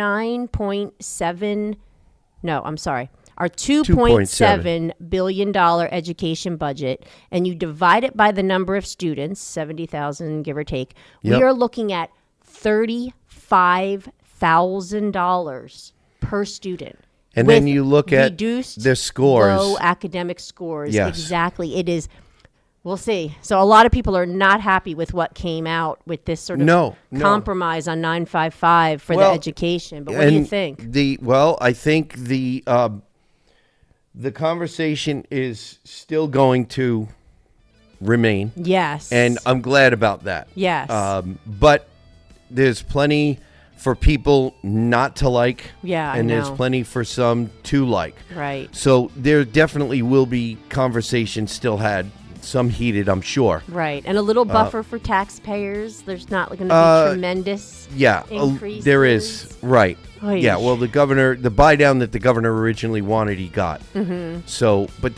[SPEAKER 2] $2.7 billion education budget and you divide it by the number of students, 70,000 give or take,
[SPEAKER 1] Yep.
[SPEAKER 2] we are looking at $35,000 per student.
[SPEAKER 1] And then
[SPEAKER 2] with
[SPEAKER 1] you look at
[SPEAKER 2] reduced
[SPEAKER 1] their scores.
[SPEAKER 2] low academic scores.
[SPEAKER 1] Yes.
[SPEAKER 2] Exactly. It is. We'll see. So a lot of people are not happy with what came out with this sort of
[SPEAKER 1] No.
[SPEAKER 2] compromise on 955 for
[SPEAKER 1] Well,
[SPEAKER 2] the education. But what do you
[SPEAKER 1] And
[SPEAKER 2] think?
[SPEAKER 1] I think the conversation is still going to remain,
[SPEAKER 2] Yes.
[SPEAKER 1] and I'm glad about that.
[SPEAKER 2] Yes.
[SPEAKER 1] But there's plenty for people not to like,
[SPEAKER 2] Yeah, I
[SPEAKER 1] and there's
[SPEAKER 2] know.
[SPEAKER 1] plenty for some to like.
[SPEAKER 2] Right.
[SPEAKER 1] So there definitely will be conversations still had, some heated, I'm sure.
[SPEAKER 2] Right. And a little buffer for taxpayers. There's not going to be tremendous
[SPEAKER 1] Yeah,
[SPEAKER 2] increases.
[SPEAKER 1] there is. Right.
[SPEAKER 2] Oy.
[SPEAKER 1] Yeah, well, the buy down that the governor originally wanted, he got. Mm-hmm. So, but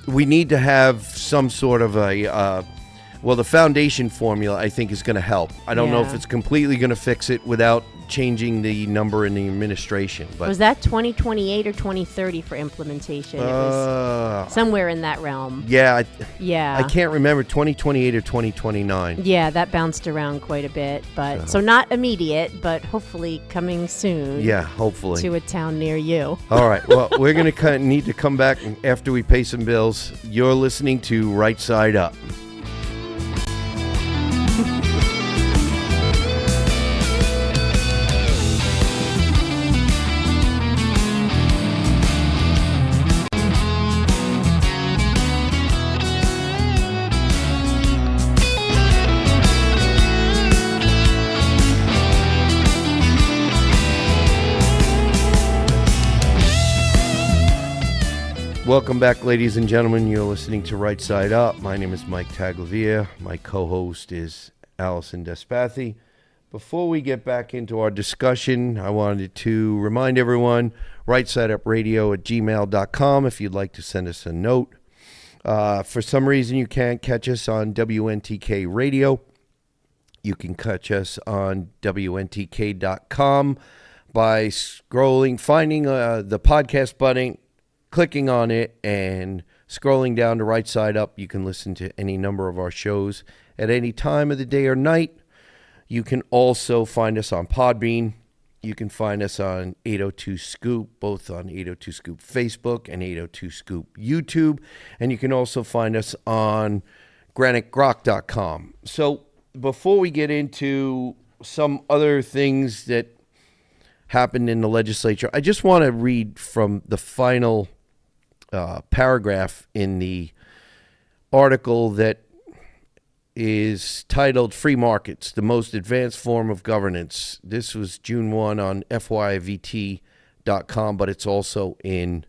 [SPEAKER 1] we need to have some sort of a, Well, the foundation formula, I think, is going to help. I don't know if
[SPEAKER 2] Yeah.
[SPEAKER 1] it's completely going to fix it without changing the number in the administration. But
[SPEAKER 2] Was that 2028 or 2030 for implementation? It was somewhere in that realm.
[SPEAKER 1] yeah,
[SPEAKER 2] Yeah.
[SPEAKER 1] I can't remember, 2028 or 2029.
[SPEAKER 2] Yeah, that bounced around quite a bit, but so not immediate, but hopefully coming soon.
[SPEAKER 1] Yeah, hopefully.
[SPEAKER 2] To a town near you.
[SPEAKER 1] All right. Well, we're going to need to come back after we pay some bills. You're listening to Right Side Up. Welcome back, ladies and gentlemen. You're listening to Right Side Up. My name is Mike Taglavia. My co-host is Allison Despathi. Before we get back into our discussion, I wanted to remind everyone, rightsideUpradio@gmail.com if you'd like to send us a note. For some reason you can't catch us on WNTK Radio, you can catch us on WNTK.com by scrolling, finding the podcast button, clicking on it, and scrolling down to Right Side Up. You can listen to any number of our shows at any time of the day or night. You can also find us on Podbean. You can find us on 802 Scoop, both on 802 Scoop Facebook and 802 Scoop YouTube. And you can also find us on granitegrok.com. So before we get into some other things that happened in the legislature, I just want to read from the final paragraph in the article that is titled Free Markets, the Most Advanced Form of Governance. This was June 1 on FYVT.com, but it's also in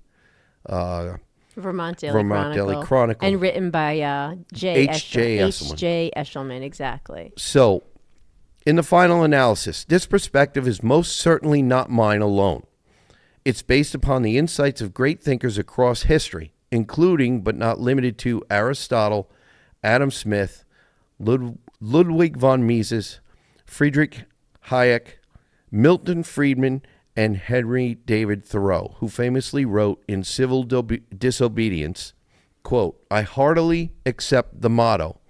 [SPEAKER 2] Vermont
[SPEAKER 1] Daily Chronicle.
[SPEAKER 2] And written by
[SPEAKER 1] H.J. Eshelman.
[SPEAKER 2] H.J. Eshelman, exactly.
[SPEAKER 1] So, in the final analysis, this perspective is most certainly not mine alone. It's based upon the insights of great thinkers across history, including but not limited to Aristotle, Adam Smith, Ludwig von Mises, Friedrich Hayek, Milton Friedman, and Henry David Thoreau, who famously wrote in Civil Disobedience, quote, "I heartily accept the motto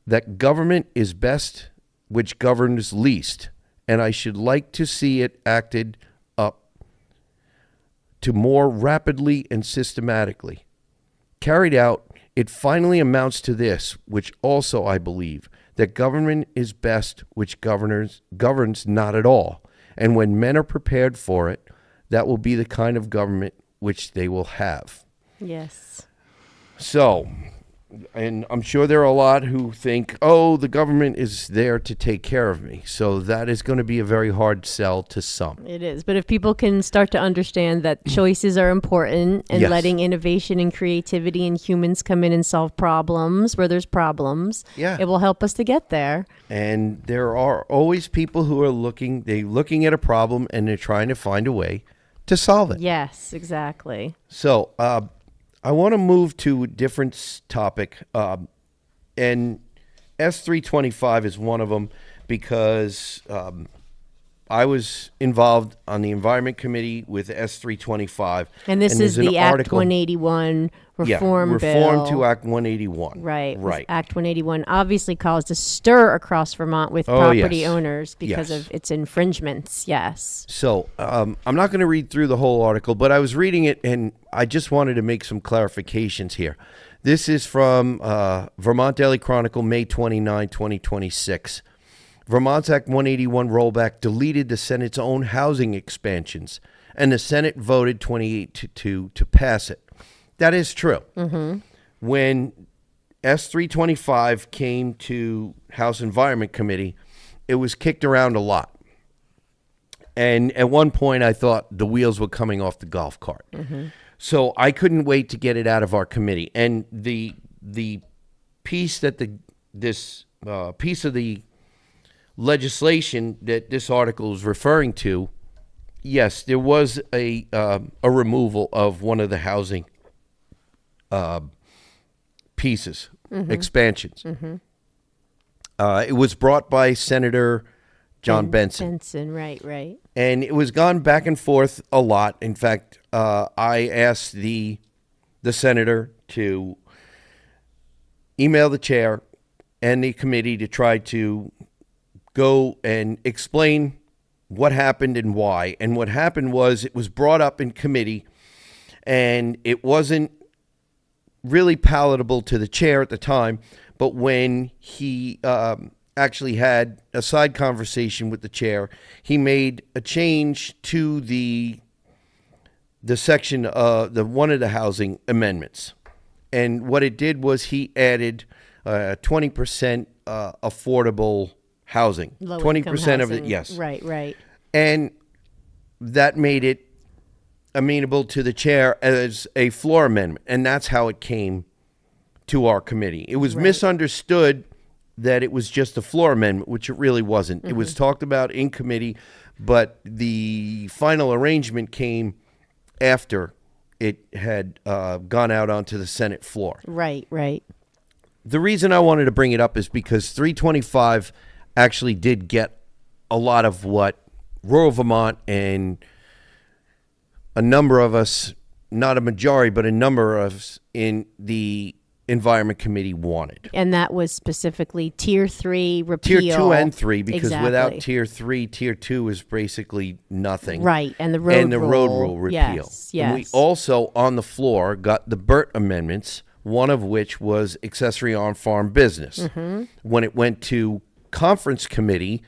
[SPEAKER 1] that government is best which governs least, and I should like to see it acted up to more rapidly and systematically. Carried out, it finally amounts to this, which also I believe, that government is best which governs not at all, and when men are prepared for it, that will be the kind of government which they will have."
[SPEAKER 2] Yes.
[SPEAKER 1] So, and I'm sure there are a lot who think, oh, the government is there to take care of me. So that is going to be a very hard sell to some.
[SPEAKER 2] It is. But if people can start to understand that choices are important and
[SPEAKER 1] Yes.
[SPEAKER 2] letting innovation and creativity and humans come in and solve problems where there's problems,
[SPEAKER 1] Yeah.
[SPEAKER 2] it will help us to get there.
[SPEAKER 1] And there are always people who are looking at a problem and they're trying to find a way to solve it.
[SPEAKER 2] Yes, exactly.
[SPEAKER 1] So I want to move to a different topic, and S325 is one of them because I was involved on the Environment Committee with S325.
[SPEAKER 2] And this is
[SPEAKER 1] there's an
[SPEAKER 2] the Act
[SPEAKER 1] article-
[SPEAKER 2] 181 reform bill.
[SPEAKER 1] Reform to Act 181.
[SPEAKER 2] Right.
[SPEAKER 1] Right.
[SPEAKER 2] Act 181 obviously caused a stir across Vermont with
[SPEAKER 1] Oh,
[SPEAKER 2] property
[SPEAKER 1] yes.
[SPEAKER 2] owners because
[SPEAKER 1] Yes.
[SPEAKER 2] of its infringements. Yes.
[SPEAKER 1] So I'm not going to read through the whole article, but I was reading it, and I just wanted to make some clarifications here. This is from Vermont Daily Chronicle, May 29, 2026. Vermont's Act 181 rollback deleted the Senate's own housing expansions, and the Senate voted 28-2 to pass it. That is true. Mm-hmm. When S325 came to House Environment Committee, it was kicked around a lot. And at one point, I thought the wheels were coming off the golf cart. Mm-hmm. So I couldn't wait to get it out of our committee. And the piece that this piece of the legislation that this article is referring to, yes, there was a removal of one of the housing pieces, expansions. It was brought by Senator John Benson.
[SPEAKER 2] Benson, right.
[SPEAKER 1] And it was gone back and forth a lot. In fact, I asked the senator to email the chair and the committee to try to go and explain what happened and why. And what happened was it was brought up in committee, and it wasn't really palatable to the chair at the time. But when he actually had a side conversation with the chair, he made a change to the section, the one of the housing amendments. And what it did was he added 20% affordable housing. 20% of it, yes.
[SPEAKER 2] Right.
[SPEAKER 1] And that made it amenable to the chair as a floor amendment. And that's how it came to our committee. It was misunderstood that it was just a floor amendment, which it really wasn't. It was talked about in committee, but the final arrangement came after it had gone out onto the Senate floor.
[SPEAKER 2] Right.
[SPEAKER 1] The reason I wanted to bring it up is because 325 actually did get a lot of what rural Vermont and a number of us, not a majority, but a number of us in the Environment Committee wanted.
[SPEAKER 2] And that was specifically Tier 3 repeal.
[SPEAKER 1] Tier 2 and 3, because
[SPEAKER 2] Exactly.
[SPEAKER 1] without Tier 3, Tier 2 is basically nothing.
[SPEAKER 2] Right, and the road
[SPEAKER 1] rule repeal.
[SPEAKER 2] Yes.
[SPEAKER 1] And we also, on the floor, got the Burt amendments, one of which was accessory on-farm business. When it went to conference committee,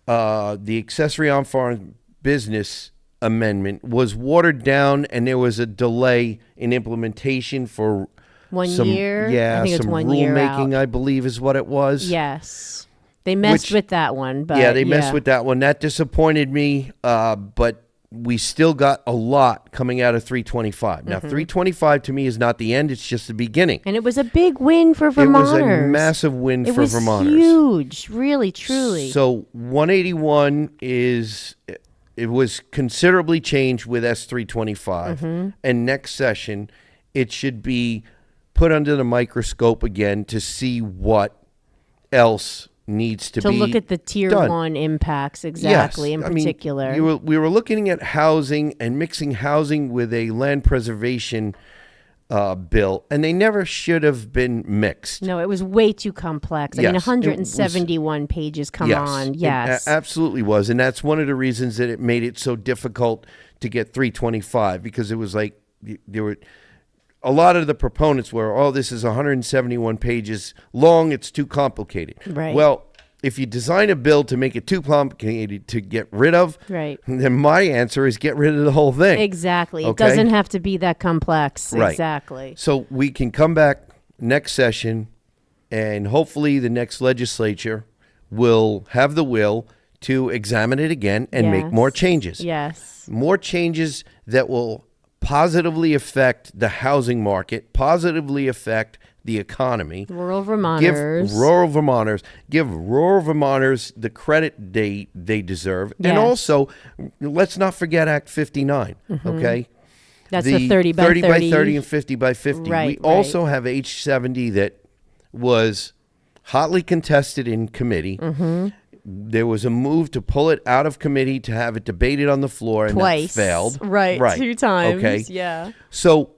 [SPEAKER 1] the accessory on-farm business amendment was watered down, and there was a delay in implementation for
[SPEAKER 2] 1
[SPEAKER 1] some,
[SPEAKER 2] year?
[SPEAKER 1] Yeah,
[SPEAKER 2] I think it's
[SPEAKER 1] some
[SPEAKER 2] 1 year
[SPEAKER 1] rulemaking,
[SPEAKER 2] out.
[SPEAKER 1] I believe is what it was.
[SPEAKER 2] Yes. They messed with that one. But
[SPEAKER 1] Yeah, they messed with that one. That disappointed me, but we still got a lot coming out of 325. Now, 325 to me is not the end. It's just the beginning.
[SPEAKER 2] And it was a big win for
[SPEAKER 1] It
[SPEAKER 2] Vermonters.
[SPEAKER 1] was a massive win
[SPEAKER 2] It
[SPEAKER 1] for
[SPEAKER 2] was
[SPEAKER 1] Vermonters.
[SPEAKER 2] huge, really, truly.
[SPEAKER 1] So 181 it was considerably changed with S325. And next session, it should be put under the microscope again to see what else needs to be
[SPEAKER 2] look at the Tier
[SPEAKER 1] done.
[SPEAKER 2] 1 impacts exactly in particular.
[SPEAKER 1] I mean, we were looking at housing and mixing housing with a land preservation bill, and they never should have been mixed.
[SPEAKER 2] No, it was way too complex. I mean,
[SPEAKER 1] Yes,
[SPEAKER 2] 171 pages, come on. Yes.
[SPEAKER 1] It absolutely was. And that's one of the reasons that it made it so difficult to get 325, because it was like there were a lot of the proponents were, oh, this is 171 pages long, it's too complicated.
[SPEAKER 2] Right.
[SPEAKER 1] Well, if you design a bill to make it too complicated to get rid of,
[SPEAKER 2] Right.
[SPEAKER 1] then my answer is get rid of the whole thing.
[SPEAKER 2] Exactly. It
[SPEAKER 1] Okay?
[SPEAKER 2] doesn't have to be that complex.
[SPEAKER 1] Right.
[SPEAKER 2] Exactly.
[SPEAKER 1] So we can come back next session, and hopefully the next legislature will have the will to examine it again and make
[SPEAKER 2] Yes.
[SPEAKER 1] more changes.
[SPEAKER 2] Yes.
[SPEAKER 1] More changes that will positively affect the housing market, positively affect the economy.
[SPEAKER 2] Rural Vermonters.
[SPEAKER 1] Give rural Vermonters the credit they deserve.
[SPEAKER 2] Yes.
[SPEAKER 1] And also, let's not forget Act 59, okay?
[SPEAKER 2] That's the 30 by 30.
[SPEAKER 1] by 30 and 50 by 50.
[SPEAKER 2] Right,
[SPEAKER 1] We also have H70 that was hotly contested in committee. There was a move to pull it out of committee to have it debated on the floor, and
[SPEAKER 2] Twice.
[SPEAKER 1] that failed.
[SPEAKER 2] Right. 2 times.
[SPEAKER 1] Okay.
[SPEAKER 2] Yeah.
[SPEAKER 1] So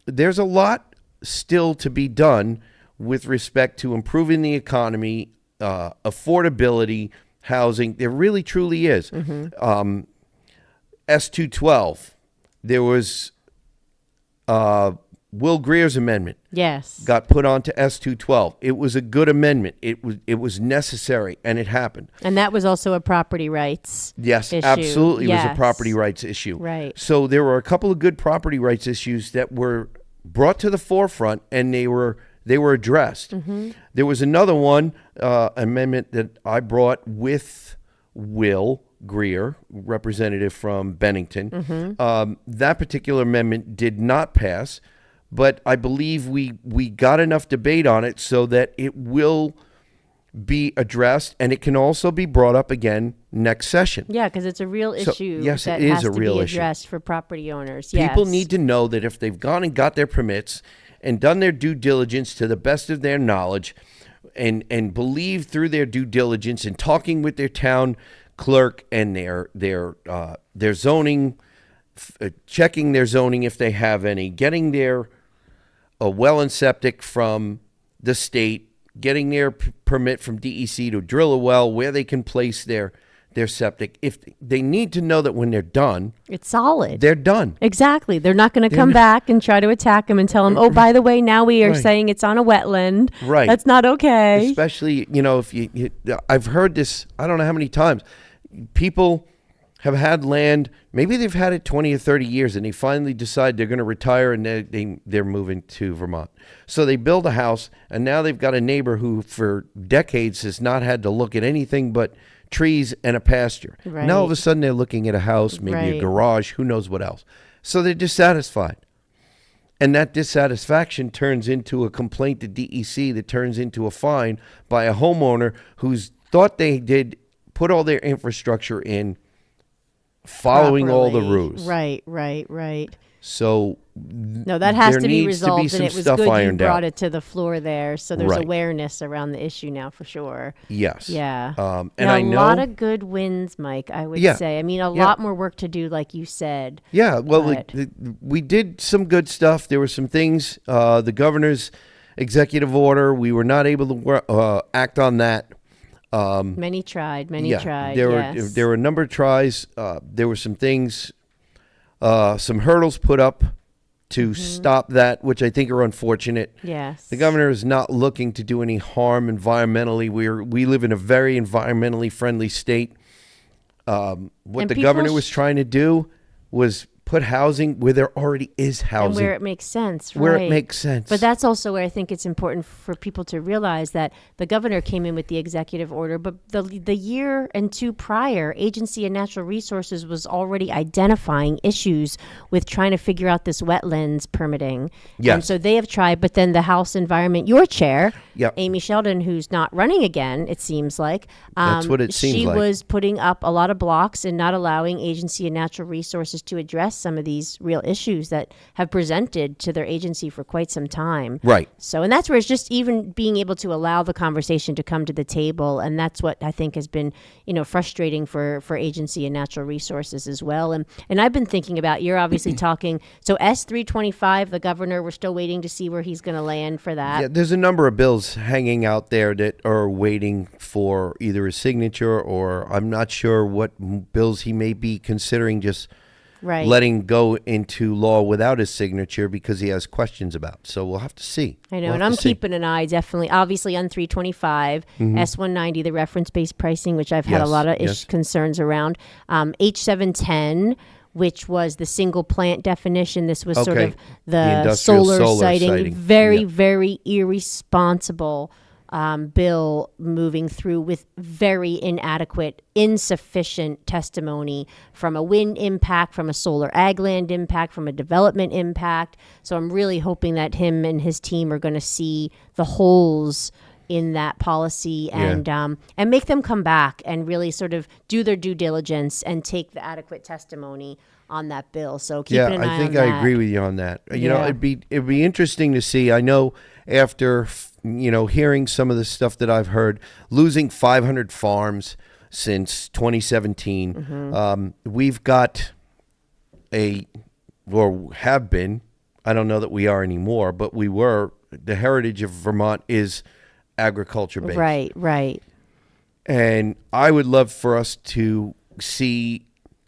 [SPEAKER 1] there's a lot still to be done with respect to improving the economy, affordability, housing. There really, truly is. S212, there was Will Greer's amendment.
[SPEAKER 2] Yes.
[SPEAKER 1] Got put onto S212. It was a good amendment. It was necessary, and it happened.
[SPEAKER 2] And that was also a property rights
[SPEAKER 1] Yes,
[SPEAKER 2] issue.
[SPEAKER 1] absolutely. It was a
[SPEAKER 2] Yes.
[SPEAKER 1] property rights issue.
[SPEAKER 2] Right.
[SPEAKER 1] So there were a couple of good property rights issues that were brought to the forefront, and they were addressed. There was another one, amendment that I brought with Will Greer, representative from Bennington. That particular amendment did not pass, but I believe we got enough debate on it so that it will be addressed, and it can also be brought up again next session.
[SPEAKER 2] Yeah, because it's a real issue
[SPEAKER 1] yes, it
[SPEAKER 2] that
[SPEAKER 1] is
[SPEAKER 2] has
[SPEAKER 1] a
[SPEAKER 2] to
[SPEAKER 1] real
[SPEAKER 2] be
[SPEAKER 1] issue.
[SPEAKER 2] addressed for property owners.
[SPEAKER 1] People
[SPEAKER 2] Yes.
[SPEAKER 1] need to know that if they've gone and got their permits and done their due diligence to the best of their knowledge, and believe through their due diligence and talking with their town clerk and their zoning, checking their zoning if they have any, getting their well and septic from the state, getting their permit from DEC to drill a well where they can place their septic. If they need to know that when they're done,
[SPEAKER 2] It's solid.
[SPEAKER 1] they're done.
[SPEAKER 2] Exactly. They're not going to come back and try to attack him and tell him, oh, by the way, now we are
[SPEAKER 1] Right.
[SPEAKER 2] saying it's on a wetland.
[SPEAKER 1] Right.
[SPEAKER 2] That's not okay.
[SPEAKER 1] Especially, if I've heard this, I don't know how many times. People have had land, maybe they've had it 20 or 30 years, and they finally decide they're going to retire, and they're moving to Vermont. So they build a house, and now they've got a neighbor who for decades has not had to look at anything but trees and a pasture.
[SPEAKER 2] Right.
[SPEAKER 1] Now all of a sudden they're looking at a house, maybe a
[SPEAKER 2] Right.
[SPEAKER 1] garage, who knows what else. So they're dissatisfied. And that dissatisfaction turns into a complaint to DEC that turns into a fine by a homeowner who's thought they did put all their infrastructure in following all the
[SPEAKER 2] Properly.
[SPEAKER 1] rules.
[SPEAKER 2] Right.
[SPEAKER 1] So
[SPEAKER 2] No, that has
[SPEAKER 1] there
[SPEAKER 2] to be
[SPEAKER 1] needs
[SPEAKER 2] resolved,
[SPEAKER 1] be some
[SPEAKER 2] and it was
[SPEAKER 1] stuff
[SPEAKER 2] good you
[SPEAKER 1] ironed
[SPEAKER 2] brought
[SPEAKER 1] out.
[SPEAKER 2] it to the floor there. So there's
[SPEAKER 1] Right.
[SPEAKER 2] awareness around the issue now for sure.
[SPEAKER 1] Yes.
[SPEAKER 2] Yeah.
[SPEAKER 1] And
[SPEAKER 2] Now,
[SPEAKER 1] I know
[SPEAKER 2] a lot of good wins, Mike, I would
[SPEAKER 1] Yeah.
[SPEAKER 2] say. I mean, a
[SPEAKER 1] Yeah.
[SPEAKER 2] lot more work to do, like you said.
[SPEAKER 1] Yeah, well,
[SPEAKER 2] But-
[SPEAKER 1] we did some good stuff. There were some things. The governor's executive order, we were not able to act on that.
[SPEAKER 2] Many tried.
[SPEAKER 1] There
[SPEAKER 2] Yes.
[SPEAKER 1] were a number of tries. There were some things, some hurdles put up to stop that, which I think are unfortunate.
[SPEAKER 2] Yes.
[SPEAKER 1] The governor is not looking to do any harm environmentally. We live in a very environmentally friendly state. What
[SPEAKER 2] And
[SPEAKER 1] the
[SPEAKER 2] people
[SPEAKER 1] governor was trying to do was put housing where there already is
[SPEAKER 2] And
[SPEAKER 1] housing.
[SPEAKER 2] where it makes sense, right?
[SPEAKER 1] Where it makes sense.
[SPEAKER 2] But that's also where I think it's important for people to realize that the governor came in with the executive order, but the year and two prior, Agency of Natural Resources was already identifying issues with trying to figure out this wetlands permitting.
[SPEAKER 1] Yes.
[SPEAKER 2] And so they have tried, but then the House Environment, your chair,
[SPEAKER 1] Yep.
[SPEAKER 2] Amy Sheldon, who's not running again, it seems like.
[SPEAKER 1] That's what it seems
[SPEAKER 2] she
[SPEAKER 1] like.
[SPEAKER 2] was putting up a lot of blocks and not allowing Agency of Natural Resources to address some of these real issues that have presented to their agency for quite some time.
[SPEAKER 1] Right.
[SPEAKER 2] So, and that's where it's just even being able to allow the conversation to come to the table. And that's what I think has been, frustrating for Agency and Natural Resources as well. And I've been thinking about, you're obviously talking, so S325, the governor, we're still waiting to see where he's going to land for that.
[SPEAKER 1] Yeah, there's a number of bills hanging out there that are waiting for either a signature, or I'm not sure what bills he may be considering just
[SPEAKER 2] Right.
[SPEAKER 1] letting go into law without his signature because he has questions about. So we'll have to see.
[SPEAKER 2] I know,
[SPEAKER 1] We'll
[SPEAKER 2] and
[SPEAKER 1] have
[SPEAKER 2] I'm
[SPEAKER 1] to see.
[SPEAKER 2] keeping an eye definitely, obviously on 325, S190, the reference-based pricing, which I've had a
[SPEAKER 1] Yes,
[SPEAKER 2] lot of
[SPEAKER 1] yes.
[SPEAKER 2] concerns around. H710, which was the single plant definition. This was sort
[SPEAKER 1] Okay.
[SPEAKER 2] of
[SPEAKER 1] The
[SPEAKER 2] the
[SPEAKER 1] industrial
[SPEAKER 2] solar siting.
[SPEAKER 1] siting.
[SPEAKER 2] Very,
[SPEAKER 1] Yeah.
[SPEAKER 2] very irresponsible bill moving through with very inadequate, insufficient testimony from a wind impact, from a solar ag land impact, from a development impact. So I'm really hoping that him and his team are going to see the holes in that policy and make them come back and really sort of do their due diligence and take the adequate testimony on that bill. So keep an eye
[SPEAKER 1] I think
[SPEAKER 2] on
[SPEAKER 1] I
[SPEAKER 2] that.
[SPEAKER 1] agree with you on that. You know,
[SPEAKER 2] Yeah.
[SPEAKER 1] it'd be interesting to see. I know after hearing some of the stuff that I've heard, losing 500 farms since 2017,
[SPEAKER 2] Mm-hmm.
[SPEAKER 1] we've got or have been. I don't know that we are anymore, but we were. The heritage of Vermont is agriculture based.
[SPEAKER 2] Right.
[SPEAKER 1] And I would love for us to see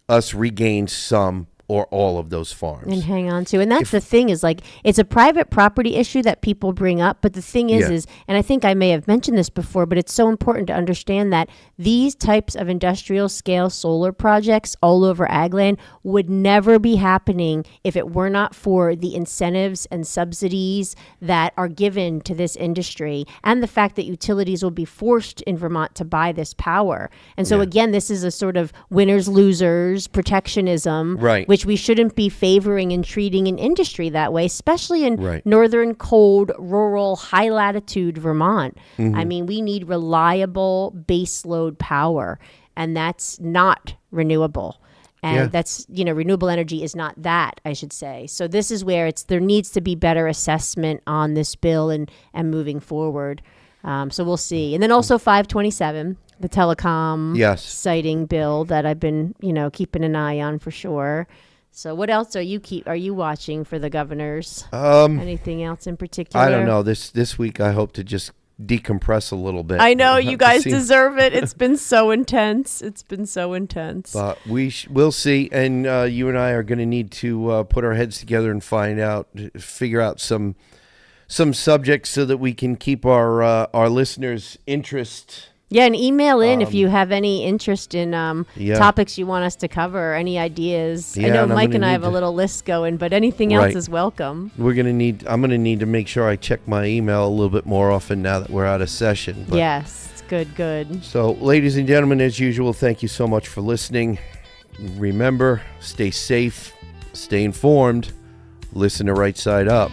[SPEAKER 1] us regain some or all of those farms.
[SPEAKER 2] And hang on to. And that's the thing is, like, it's a private property issue that people bring up. But the thing
[SPEAKER 1] Yeah.
[SPEAKER 2] is, and I think I may have mentioned this before, but it's so important to understand that these types of industrial scale solar projects all over ag land would never be happening if it were not for the incentives and subsidies that are given to this industry, and the fact that utilities will be forced in Vermont to buy this power. And so again, this is a sort of winners, losers, protectionism,
[SPEAKER 1] Right.
[SPEAKER 2] which we shouldn't be favoring and treating an industry that way, especially in
[SPEAKER 1] Right.
[SPEAKER 2] northern, cold, rural, high latitude Vermont.
[SPEAKER 1] Mm-hmm.
[SPEAKER 2] I mean, we need reliable baseload power, and that's not renewable. And
[SPEAKER 1] Yeah.
[SPEAKER 2] that's, renewable energy is not that, I should say. So this is where there needs to be better assessment on this bill and moving forward. So we'll see. And then also 527, the telecom
[SPEAKER 1] Yes.
[SPEAKER 2] siting bill that I've been, keeping an eye on for sure. So what else are you watching for the governors? Anything else in particular?
[SPEAKER 1] I don't know. This week I hope to just decompress a little bit.
[SPEAKER 2] I know you guys
[SPEAKER 1] See-
[SPEAKER 2] deserve it. It's been so intense.
[SPEAKER 1] But we'll see, and you and I are going to need to put our heads together and figure out some subjects so that we can keep our listeners' interest.
[SPEAKER 2] Yeah, and email in if you have any interest in topics you want us to cover, or any ideas. I
[SPEAKER 1] Yeah,
[SPEAKER 2] know
[SPEAKER 1] and I'm
[SPEAKER 2] Mike
[SPEAKER 1] gonna
[SPEAKER 2] and I
[SPEAKER 1] need
[SPEAKER 2] have a
[SPEAKER 1] to-
[SPEAKER 2] little list going, but anything else
[SPEAKER 1] Right.
[SPEAKER 2] is welcome.
[SPEAKER 1] I'm going to need to make sure I check my email a little bit more often now that we're out of session. But-
[SPEAKER 2] Yes, it's good.
[SPEAKER 1] So, ladies and gentlemen, as usual, thank you so much for listening. Remember, stay safe, stay informed, listen to Right Side Up.